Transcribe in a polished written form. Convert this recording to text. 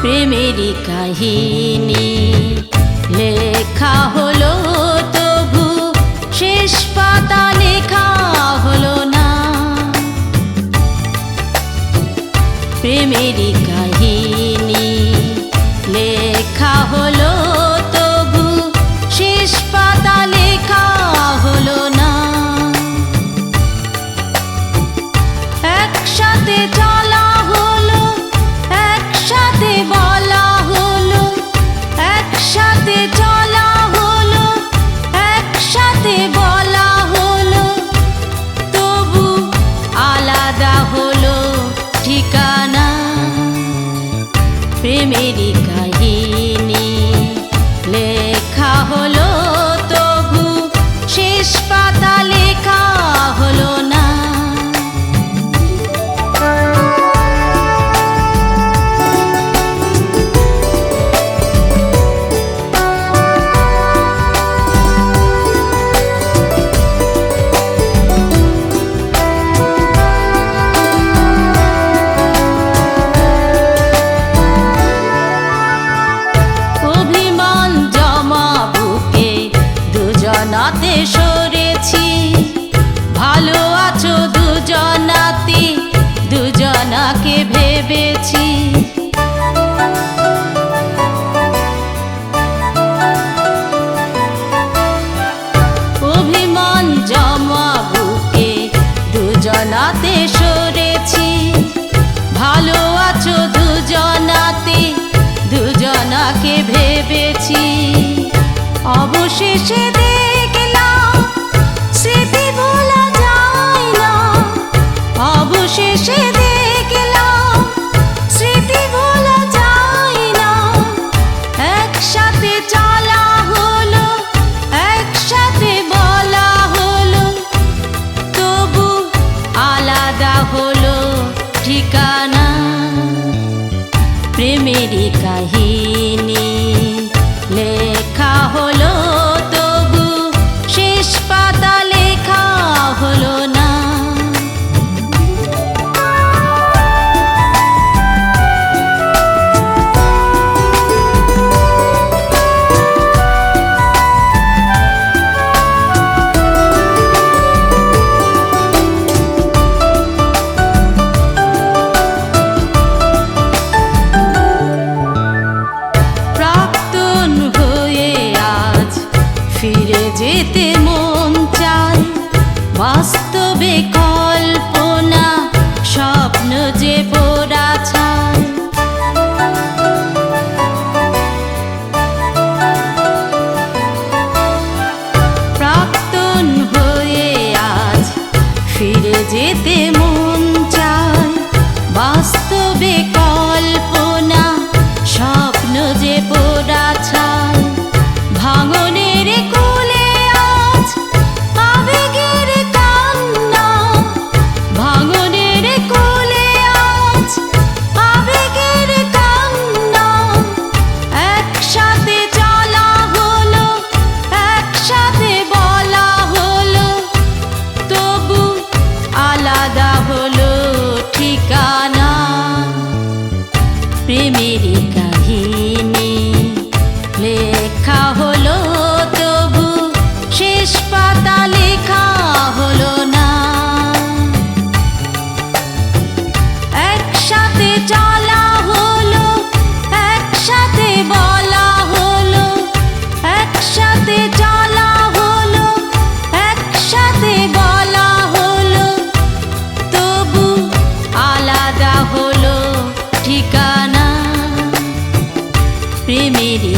প্রেমেরই কাহিনী লেখা হলো, তবু শেষ পাতা লেখা হলো না। প্রেমেরই কাহিনী লেখা হলো, তবু শেষ পাতা লেখা হলো না। একসাথে চলা হলো, একসাথে বলা হলো, একসাথে চলা হলো, একসাথে বলা হলো, তবু আলাদা হলো ঠিকানা। প্রেমেরই কাহিনী লেখা হলো, তবু শেষ পাতা লেখা হলো না। অভিমান জমা বুকে দুজনাতে সরেছি, ভালো আছো দুজনাতে দুজনাকে ভেবেছি। অভিমান জমা বুকে দুজনাতে সরেছি, ভালো আছো দুজনাতে দুজনাকে ভেবেছি। অবশেষে দেখলাম স্মৃতি ভোলা যায় না, অবশেষে দেখলাম স্মৃতি ভোলা যায় না। একসাথে চলা হলো, একসাথে বলা হলো, তবু আলাদা হলো ঠিকানা। প্রেমেরই কাহিনী লেখা হলো, তবু শেষ পাতা লেখা হলো না। প্রাক্তন হয়ে আজ ফিরে যেতে মন চায়, বাস্তবে কল্পনা স্বপ্ন যে পোড়া ছায়। প্রাক্তন হয়ে আজ ফিরে যেতে মন চায়, বাস্তবে কল্পনা স্বপ্ন যে পোড়া ছায়। ভাঙনের কোলে আজ আবেগের কান্না, ভাঙনের কোলে আজ আবেগের কান্না। একসাথে চলা হলো, একসাথে বলা হলো, তবু আলাদা হলো ঠিকানা। প্রেমেরই কাহিনী লেখা হলো, তবু শেষ পাতা লেখা হলো না। একসাথে চলা হলো, একসাথে বলা হলো, একসাথে চলা হলো, একসাথে বলা হলো, তবু আলাদা হলো ঠিকানা। প্রেমেরই